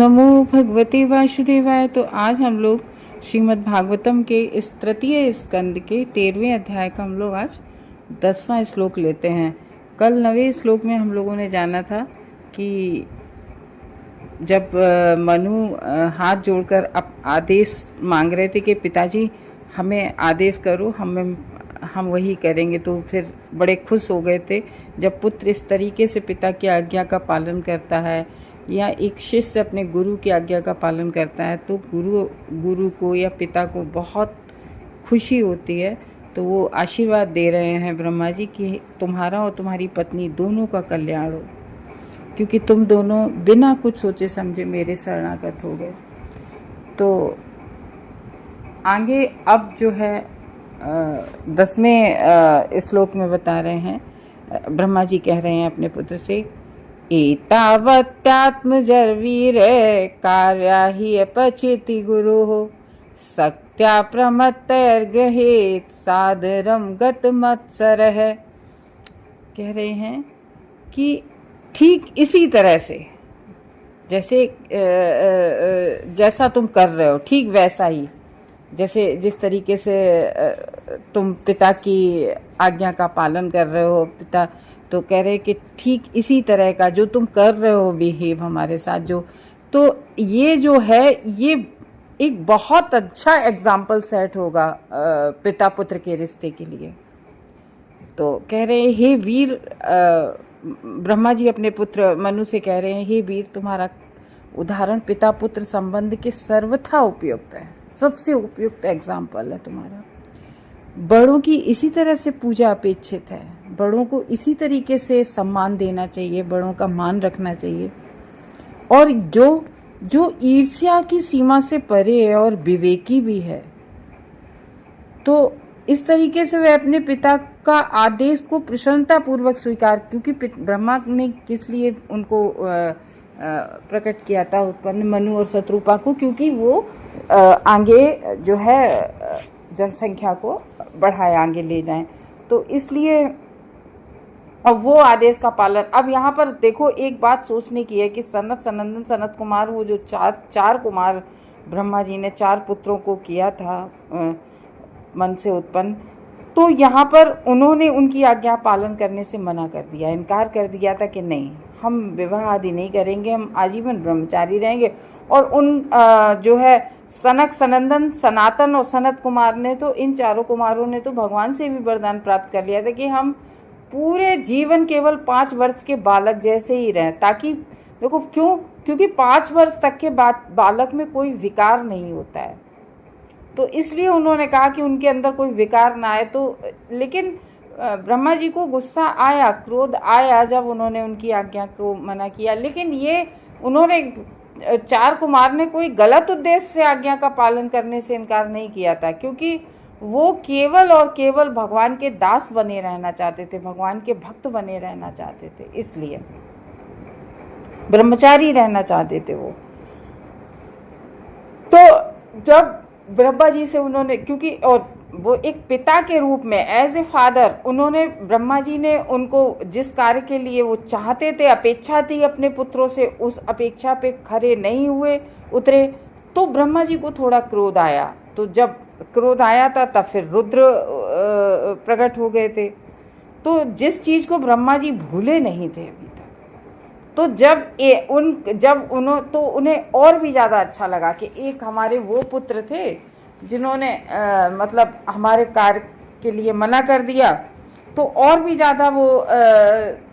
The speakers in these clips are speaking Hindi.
नमो भगवते वासुदेवाय। तो आज हम लोग श्रीमद् भागवतम के इस तृतीय स्कंद के 13वें अध्याय का हम लोग आज 10वां श्लोक लेते हैं। कल 9वें श्लोक में हम लोगों ने जाना था कि जब मनु हाथ जोड़कर अब आदेश मांग रहे थे कि पिताजी हमें आदेश करो, हम वही करेंगे, तो फिर बड़े खुश हो गए थे जब पुत्र इस तरीके से पिता की आज्ञा का पालन करता है या एक शिष्य अपने गुरु की आज्ञा का पालन करता है तो गुरु को या पिता को बहुत खुशी होती है। तो वो आशीर्वाद दे रहे हैं ब्रह्मा जी कि तुम्हारा और तुम्हारी पत्नी दोनों का कल्याण हो, क्योंकि तुम दोनों बिना कुछ सोचे समझे मेरे शरणागत हो गए। तो आगे अब जो है 10वें श्लोक में बता रहे हैं, ब्रह्मा जी कह रहे हैं अपने पुत्र से, एतावत्यात्मजर्वीर कार्या हि अपचिति गुरुः सक्त्या प्रमत्तैर्गृहीत सादरम गतमत्सरः। कह रहे हैं कि ठीक इसी तरह से जैसे जैसा तुम कर रहे हो ठीक वैसा ही, जैसे जिस तरीके से तुम पिता की आज्ञा का पालन कर रहे हो, पिता तो कह रहे कि ठीक इसी तरह का जो तुम कर रहे हो बिहेव हमारे साथ, जो तो ये जो है ये एक बहुत अच्छा एग्जाम्पल सेट होगा पिता पुत्र के रिश्ते के लिए। तो कह रहे हैं हे वीर, ब्रह्मा जी अपने पुत्र मनु से कह रहे हैं हे वीर, तुम्हारा उदाहरण पिता पुत्र संबंध के सर्वथा उपयुक्त है, सबसे उपयुक्त एग्जाम्पल है तुम्हारा। बड़ों की इसी तरह से पूजा अपेक्षित है, बड़ों को इसी तरीके से सम्मान देना चाहिए, बड़ों का मान रखना चाहिए। और जो ईर्ष्या की सीमा से परे है और विवेकी भी है, तो इस तरीके से वह अपने पिता का आदेश को प्रसन्नता पूर्वक स्वीकार, क्योंकि ब्रह्मा ने किस लिए उनको प्रकट किया था उत्पन्न मनु और शत्रुपा को, क्योंकि वो आगे जो है जनसंख्या को बढ़ाए, आगे ले जाएं। तो इसलिए अब वो आदेश का पालन। अब यहाँ पर देखो एक बात सोचने की है कि सनंदन सनत कुमार, वो जो चार कुमार ब्रह्मा जी ने 4 पुत्रों को किया था मन से उत्पन्न, तो यहाँ पर उन्होंने उनकी आज्ञा पालन करने से मना कर दिया, इनकार कर दिया था कि नहीं हम विवाह आदि नहीं करेंगे, हम आजीवन ब्रह्मचारी रहेंगे। और उन जो है सनक, सनंदन, सनातन और सनत कुमार ने तो, इन चारों कुमारों ने तो भगवान से भी वरदान प्राप्त कर लिया था कि हम पूरे जीवन केवल 5 वर्ष के बालक जैसे ही रहें, ताकि देखो क्योंकि 5 वर्ष तक के बाद बालक में कोई विकार नहीं होता है, तो इसलिए उन्होंने कहा कि उनके अंदर कोई विकार ना आए। तो लेकिन ब्रह्मा जी को गुस्सा आया, क्रोध आया जब उन्होंने उनकी आज्ञा को मना किया। लेकिन ये उन्होंने 4 कुमार ने कोई गलत उद्देश्य से आज्ञा का पालन करने से इनकार नहीं किया था, क्योंकि वो केवल और केवल भगवान के दास बने रहना चाहते थे, भगवान के भक्त बने रहना चाहते थे, इसलिए ब्रह्मचारी रहना चाहते थे वो। तो जब ब्रह्मा जी से उन्होंने, क्योंकि और वो एक पिता के रूप में एज ए फादर, उन्होंने ब्रह्मा जी ने उनको जिस कार्य के लिए वो चाहते थे, अपेक्षा थी अपने पुत्रों से, उस अपेक्षा पे खरे नहीं हुए, उतरे, तो ब्रह्मा जी को थोड़ा क्रोध आया। तो जब क्रोध आया था तब फिर रुद्र प्रकट हो गए थे। तो जिस चीज़ को ब्रह्मा जी भूले नहीं थे अभी तक, तो जब उन्हें और भी ज़्यादा अच्छा लगा कि एक हमारे वो पुत्र थे जिन्होंने मतलब हमारे कार्य के लिए मना कर दिया, तो और भी ज़्यादा वो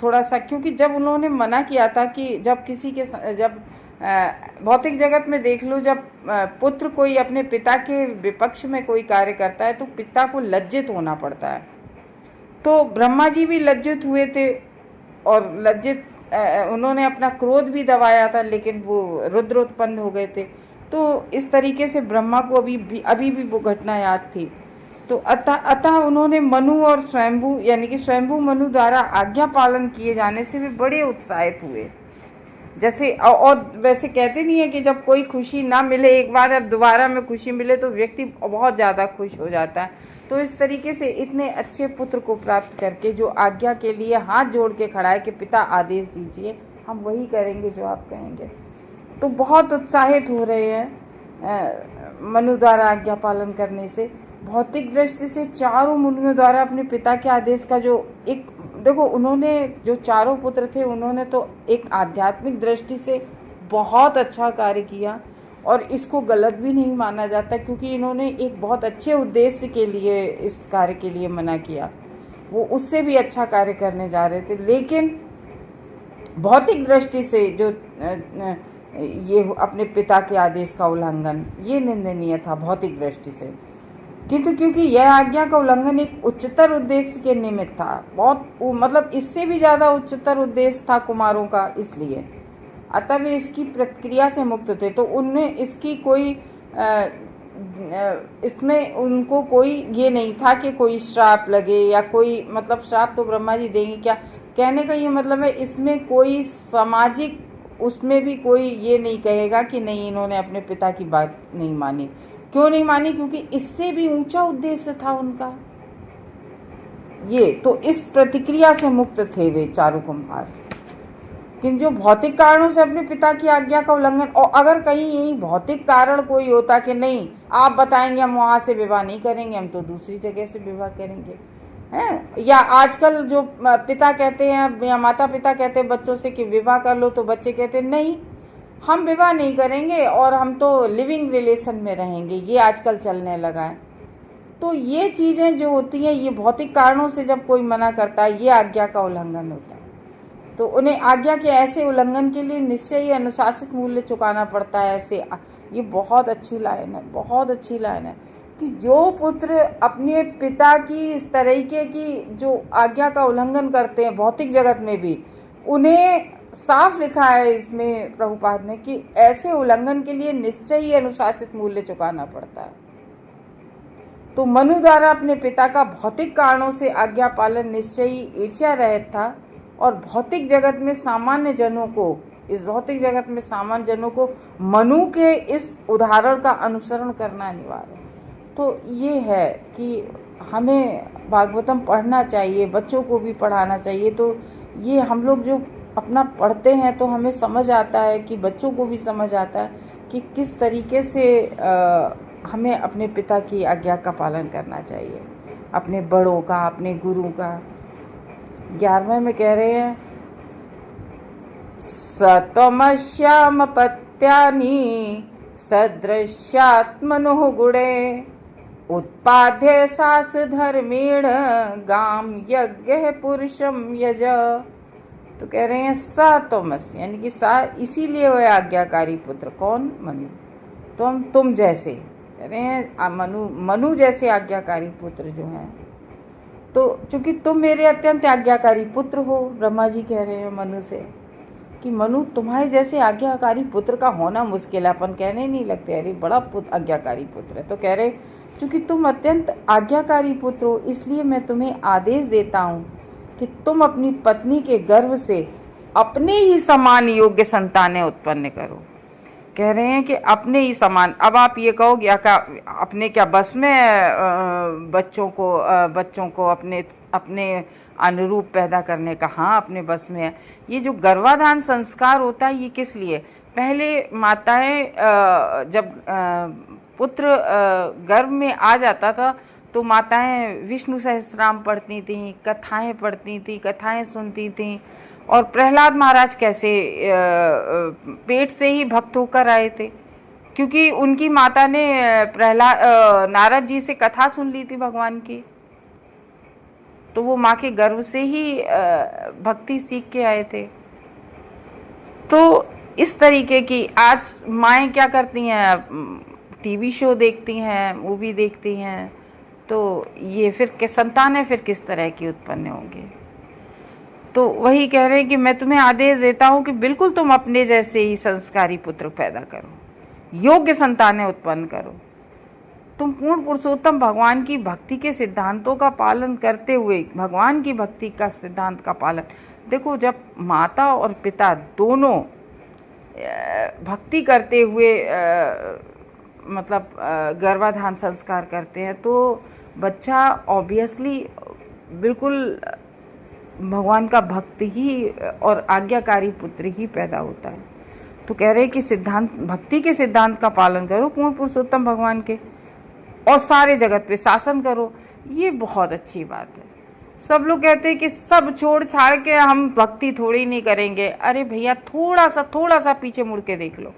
थोड़ा सा, क्योंकि जब उन्होंने मना किया था कि जब भौतिक जगत में देख लो, जब पुत्र कोई अपने पिता के विपक्ष में कोई कार्य करता है तो पिता को लज्जित होना पड़ता है। तो ब्रह्मा जी भी लज्जित हुए थे और उन्होंने अपना क्रोध भी दबाया था, लेकिन वो रुद्र उत्पन्न हो गए थे। तो इस तरीके से ब्रह्मा को अभी भी वो घटना याद थी। तो अतः उन्होंने मनु और स्वयंभू, यानी कि स्वयंभू मनु द्वारा आज्ञा पालन किए जाने से भी बड़े उत्साहित हुए। जैसे और वैसे कहते नहीं है कि जब कोई खुशी ना मिले एक बार, अब दोबारा में खुशी मिले तो व्यक्ति बहुत ज़्यादा खुश हो जाता है। तो इस तरीके से इतने अच्छे पुत्र को प्राप्त करके, जो आज्ञा के लिए हाथ जोड़ के खड़ा है कि पिता आदेश दीजिए, हम वही करेंगे जो आप कहेंगे, तो बहुत उत्साहित हो रहे हैं मनु द्वारा आज्ञा पालन करने से। भौतिक दृष्टि से चारों मुनियों द्वारा अपने पिता के आदेश का जो एक, देखो उन्होंने जो चारों पुत्र थे उन्होंने तो एक आध्यात्मिक दृष्टि से बहुत अच्छा कार्य किया, और इसको गलत भी नहीं माना जाता, क्योंकि इन्होंने एक बहुत अच्छे उद्देश्य के लिए इस कार्य के लिए मना किया। वो उससे भी अच्छा कार्य करने जा रहे थे, लेकिन भौतिक दृष्टि से जो ये अपने पिता के आदेश का उल्लंघन, ये निंदनीय था भौतिक दृष्टि से। किंतु क्योंकि यह आज्ञा का उल्लंघन एक उच्चतर उद्देश्य के निमित्त था, बहुत मतलब इससे भी ज़्यादा उच्चतर उद्देश्य था कुमारों का, इसलिए अतः वे इसकी प्रतिक्रिया से मुक्त थे। तो उनमें इसकी कोई इसमें उनको कोई ये नहीं था कि कोई श्राप लगे या कोई, मतलब श्राप तो ब्रह्मा जी देंगे क्या, कहने का ये मतलब है इसमें कोई सामाजिक, उसमें भी कोई ये नहीं कहेगा कि नहीं इन्होंने अपने पिता की बात नहीं मानी। क्यों नहीं मानी? क्योंकि इससे भी ऊंचा उद्देश्य था उनका ये। तो इस प्रतिक्रिया से मुक्त थे वे चारों कुमार, किंतु जो भौतिक कारणों से अपने पिता की आज्ञा का उल्लंघन, और अगर कहीं यही भौतिक कारण कोई होता कि नहीं आप बताएंगे हम वहाँ से विवाह नहीं करेंगे, हम तो दूसरी जगह से विवाह करेंगे, हैं, या आजकल जो पिता कहते हैं या माता पिता कहते हैं बच्चों से कि विवाह कर लो, तो बच्चे कहते हैं नहीं हम विवाह नहीं करेंगे और हम तो लिविंग रिलेशन में रहेंगे, ये आजकल चलने लगा है। तो ये चीज़ें जो होती हैं, ये भौतिक कारणों से जब कोई मना करता है, ये आज्ञा का उल्लंघन होता है। तो उन्हें आज्ञा के ऐसे उल्लंघन के लिए निश्चय ही अनुशासित मूल्य चुकाना पड़ता है। ऐसे ये बहुत अच्छी लाइन है, बहुत अच्छी लाइन है कि जो पुत्र अपने पिता की इस तरीके की जो आज्ञा का उल्लंघन करते हैं भौतिक जगत में भी, उन्हें साफ लिखा है इसमें प्रभुपाद ने कि ऐसे उल्लंघन के लिए निश्चय ही अनुशासित मूल्य चुकाना पड़ता है। तो मनु द्वारा अपने पिता का भौतिक कारणों से आज्ञा पालन निश्चय ही ईर्ष्या रहित था, और भौतिक जगत में सामान्य जनों को, इस भौतिक जगत में सामान्य जनों को मनु के इस उदाहरण का अनुसरण करना अनिवार्य है। तो ये है कि हमें भागवतम पढ़ना चाहिए, बच्चों को भी पढ़ाना चाहिए। तो ये हम लोग जो अपना पढ़ते हैं तो हमें समझ आता है कि बच्चों को भी समझ आता है कि किस तरीके से हमें अपने पिता की आज्ञा का पालन करना चाहिए, अपने बड़ों का, अपने गुरु का। 11वें में कह रहे हैं सतमश्याम पत्यानि सदृश्यात्मनो गुणे उत्पाद्य सास धर्मेण गाम यज्ञ पुरुषम यज। तो कह रहे हैं सतमस, यानी कि सा, इसीलिए वह आज्ञाकारी पुत्र कौन? मनु। तुम जैसे कह रहे हैं मनु जैसे आज्ञाकारी पुत्र जो हैं, तो चूंकि तुम मेरे अत्यंत आज्ञाकारी पुत्र हो, ब्रह्मा जी कह रहे हैं मनु से कि मनु तुम्हारे जैसे आज्ञाकारी पुत्र का होना मुश्किल है। अपन कहने नहीं लगते अरे बड़ा आज्ञाकारी पुत्र है। तो कह रहे चूंकि तुम अत्यंत आज्ञाकारी पुत्र हो, इसलिए मैं तुम्हें आदेश देता हूँ कि तुम अपनी पत्नी के गर्भ से अपने ही समान योग्य संतानें उत्पन्न करो। कह रहे हैं कि अपने ही समान। अब आप ये कहोगे अपने क्या बस में बच्चों को अपने अनुरूप पैदा करने का? हाँ, अपने बस में है। ये जो गर्भाधान संस्कार होता है ये किस लिए? पहले माताएं जब पुत्र गर्भ में आ जाता था तो माताएं विष्णु सहस्त्रनाम पढ़ती थीं, कथाएं पढ़ती थीं, कथाएं सुनती थीं। और प्रहलाद महाराज कैसे पेट से ही भक्त होकर आए थे, क्योंकि उनकी माता ने नारद जी से कथा सुन ली थी भगवान की, तो वो माँ के गर्भ से ही भक्ति सीख के आए थे। तो इस तरीके की आज माएँ क्या करती हैं, टीवी शो देखती हैं, मूवी देखती हैं, तो ये फिर संतानें फिर किस तरह की उत्पन्न होंगी? तो वही कह रहे हैं कि मैं तुम्हें आदेश देता हूँ कि बिल्कुल तुम अपने जैसे ही संस्कारी पुत्र पैदा करो, योग्य संतानें उत्पन्न करो। तुम पूर्ण पुरुषोत्तम भगवान की भक्ति के सिद्धांतों का पालन करते हुए, भगवान की भक्ति का सिद्धांत का पालन, देखो जब माता और पिता दोनों भक्ति करते हुए मतलब गर्भाधान संस्कार करते हैं तो बच्चा ऑब्वियसली बिल्कुल भगवान का भक्त ही और आज्ञाकारी पुत्र ही पैदा होता है। तो कह रहे कि सिद्धांत, भक्ति के सिद्धांत का पालन करो पूर्ण पुरुषोत्तम भगवान के, और सारे जगत पे शासन करो। ये बहुत अच्छी बात है। सब लोग कहते हैं कि सब छोड़ छाड़ के हम भक्ति थोड़ी नहीं करेंगे। अरे भैया थोड़ा सा पीछे मुड़ के देख लो।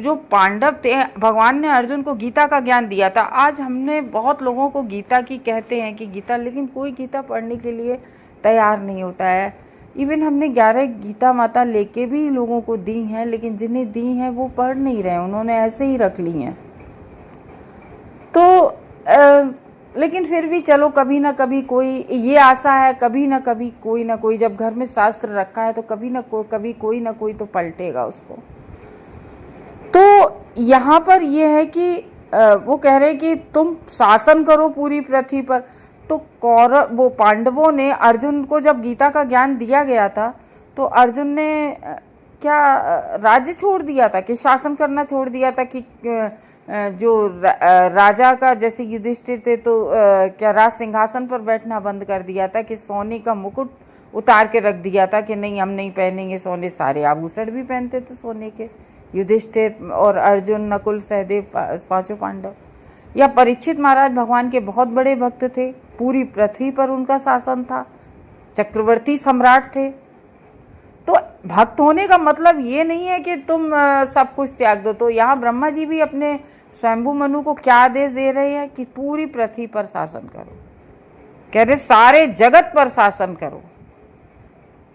जो पांडव थे, भगवान ने अर्जुन को गीता का ज्ञान दिया था। आज हमने बहुत लोगों को गीता की कहते हैं कि गीता, लेकिन कोई गीता पढ़ने के लिए तैयार नहीं होता है। इवन हमने 11 गीता माता लेके भी लोगों को दी हैं, लेकिन जिन्हें दी हैं वो पढ़ नहीं रहे, उन्होंने ऐसे ही रख ली हैं। तो लेकिन फिर भी चलो, कभी ना कभी कोई, ये आशा है कभी ना कभी कोई ना कोई, जब घर में शास्त्र रखा है तो कभी कोई ना कोई तो पलटेगा उसको। तो यहाँ पर ये है कि वो कह रहे कि तुम शासन करो पूरी पृथ्वी पर। तो वो पांडवों ने, अर्जुन को जब गीता का ज्ञान दिया गया था तो अर्जुन ने क्या राज्य छोड़ दिया था कि शासन करना छोड़ दिया था कि जो राजा का, जैसे युधिष्ठिर थे तो क्या राज सिंहासन पर बैठना बंद कर दिया था कि सोने का मुकुट उतार के रख दिया था कि नहीं हम नहीं पहनेंगे सोने, सारे आभूषण भी पहनते थे सोने के, युधिष्ठिर और अर्जुन, नकुल, सहदेव, पांचों पांडव। या परीक्षित महाराज भगवान के बहुत बड़े भक्त थे, पूरी पृथ्वी पर उनका शासन था, चक्रवर्ती सम्राट थे। तो भक्त होने का मतलब ये नहीं है कि तुम सब कुछ त्याग दो। तो यहाँ ब्रह्मा जी भी अपने स्वयंभू मनु को क्या आदेश दे रहे हैं कि पूरी पृथ्वी पर शासन करो। कह रहे सारे जगत पर शासन करो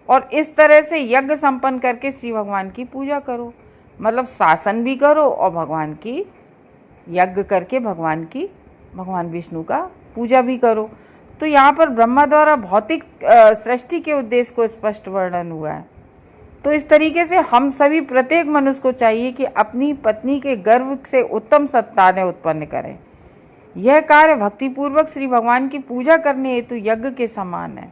और इस तरह से यज्ञ संपन्न करके श्री भगवान की पूजा करो। मतलब शासन भी करो और भगवान की यज्ञ करके भगवान विष्णु का पूजा भी करो। तो यहाँ पर ब्रह्मा द्वारा भौतिक सृष्टि के उद्देश्य को स्पष्ट वर्णन हुआ है। तो इस तरीके से हम सभी, प्रत्येक मनुष्य को चाहिए कि अपनी पत्नी के गर्भ से उत्तम संतानें उत्पन्न करें। यह कार्य भक्तिपूर्वक श्री भगवान की पूजा करने हेतु यज्ञ के समान है।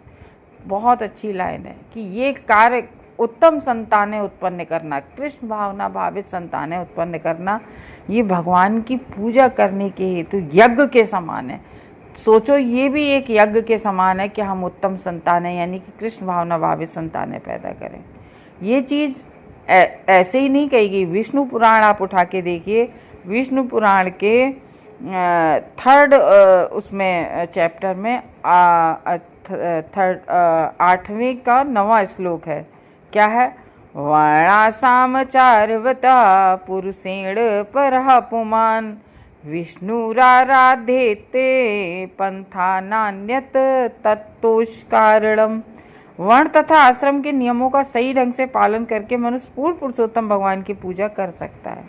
बहुत अच्छी लाइन है कि ये कार्य उत्तम संतानें उत्पन्न करना, कृष्ण भावना भावित संतानें उत्पन्न करना, ये भगवान की पूजा करने के हेतु यज्ञ के समान है। सोचो, ये भी एक यज्ञ के समान है कि हम उत्तम संतानें यानी कि कृष्ण भावना भावित संतानें पैदा करें। ये चीज़ ऐसे ही नहीं कहेगी। विष्णु पुराण आप उठा के देखिए, विष्णु पुराण के 3rd उसमें चैप्टर में 8वें का 9वां श्लोक है। क्या है? वर्णासाम चार्वता पुरुषेण परः पुमान् विष्णुराराध्येते पंथा नान्यत तत्तोष्कारणम। वर्ण तथा आश्रम के नियमों का सही ढंग से पालन करके मनुष्य पूर्ण पुरुषोत्तम भगवान की पूजा कर सकता है।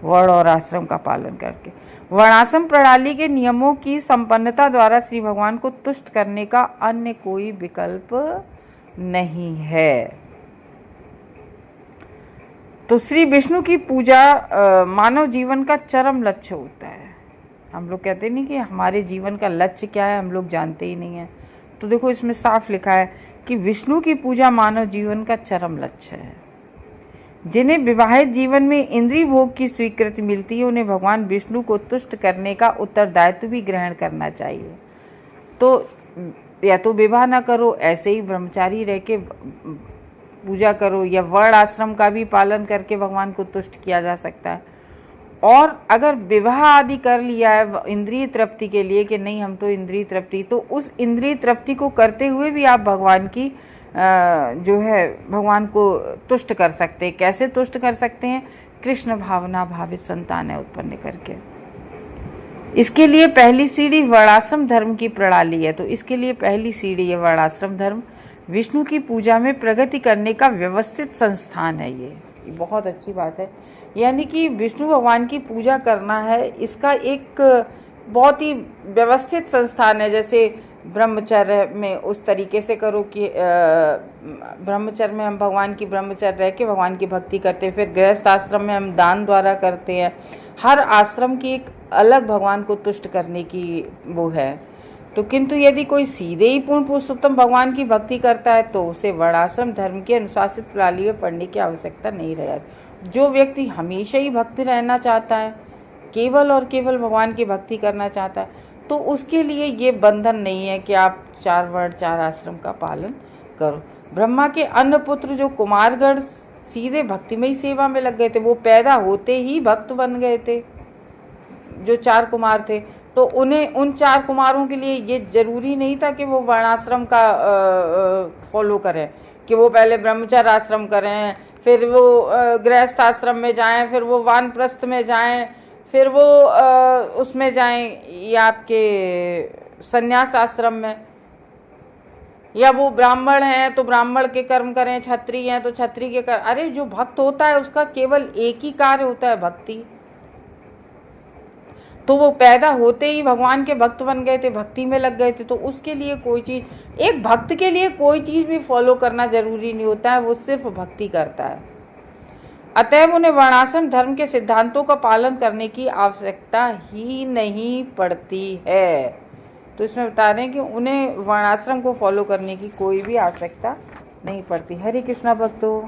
वर्ण और आश्रम का पालन करके, वर्णाश्रम प्रणाली के नियमों की संपन्नता द्वारा श्री भगवान को तुष्ट करने का अन्य कोई विकल्प नहीं है। तो श्री विष्णु की पूजा मानव जीवन का चरम लक्ष्य होता है। हम लोग कहते नहीं कि हमारे जीवन का लक्ष्य क्या है, हम लोग जानते ही नहीं है। तो देखो इसमें साफ लिखा है कि विष्णु की पूजा मानव जीवन का चरम लक्ष्य है। जिन्हें विवाहित जीवन में इंद्रिय भोग की स्वीकृति मिलती है, उन्हें भगवान विष्णु को तुष्ट करने का उत्तरदायित्व भी ग्रहण करना चाहिए। तो या तो विवाह ना करो, ऐसे ही ब्रह्मचारी रह के पूजा करो, या वर्ण आश्रम का भी पालन करके भगवान को तुष्ट किया जा सकता है। और अगर विवाह आदि कर लिया है इंद्रिय तृप्ति के लिए कि नहीं हम तो इंद्रिय तृप्ति, तो उस इंद्रिय तृप्ति को करते हुए भी आप भगवान की जो है भगवान को तुष्ट कर सकते हैं। कैसे तुष्ट कर सकते हैं? कृष्ण भावना भावित संतानें उत्पन्न करके। इसके लिए पहली सीढ़ी वर्णाश्रम धर्म की प्रणाली है। तो इसके लिए पहली सीढ़ी है वर्णाश्रम धर्म। विष्णु की पूजा में प्रगति करने का व्यवस्थित संस्थान है ये बहुत अच्छी बात है। यानी कि विष्णु भगवान की पूजा करना है, इसका एक बहुत ही व्यवस्थित संस्थान है। जैसे ब्रह्मचर्य में उस तरीके से करो कि ब्रह्मचर्य में हम भगवान की ब्रह्मचर्य रह के भगवान की भक्ति करते हैं। फिर गृहस्थ आश्रम में हम दान द्वारा करते हैं। हर आश्रम की एक अलग भगवान को तुष्ट करने की वो है। तो किंतु यदि कोई सीधे ही पूर्ण पुरुषोत्तम भगवान की भक्ति करता है तो उसे वर्णाश्रम धर्म की अनुशासित प्रणाली में पढ़ने की आवश्यकता नहीं रह। जो व्यक्ति हमेशा ही भक्त रहना चाहता है, केवल और केवल भगवान की भक्ति करना चाहता है, तो उसके लिए ये बंधन नहीं है कि आप 4 वर्ण 4 आश्रम का पालन करो। ब्रह्मा के अन्य पुत्र जो कुमारगण सीधे भक्तिमय सेवा में लग गए थे। वो पैदा होते ही भक्त बन गए थे जो 4 कुमार थे। तो उन्हें, उन 4 कुमारों के लिए ये जरूरी नहीं था कि वो वर्णाश्रम का फॉलो करें, कि वो पहले ब्रह्मचर्य आश्रम करें, फिर वो गृहस्थ आश्रम में जाएं, फिर वो वानप्रस्थ में जाएं, फिर वो उसमें जाएं, ये आपके संन्यास आश्रम में, या वो ब्राह्मण हैं तो ब्राह्मण के कर्म करें, क्षत्रिय हैं तो क्षत्रिय के कर्म। अरे जो भक्त होता है उसका केवल एक ही कार्य होता है, भक्ति। तो वो पैदा होते ही भगवान के भक्त बन गए थे, भक्ति में लग गए थे। तो उसके लिए कोई चीज़, एक भक्त के लिए कोई चीज़ भी फॉलो करना जरूरी नहीं होता है, वो सिर्फ भक्ति करता है। अतएव उन्हें वर्णाश्रम धर्म के सिद्धांतों का पालन करने की आवश्यकता ही नहीं पड़ती है। तो इसमें बता रहे हैं कि उन्हें वर्णाश्रम को फॉलो करने की कोई भी आवश्यकता नहीं पड़ती। हरे कृष्णा भक्तों।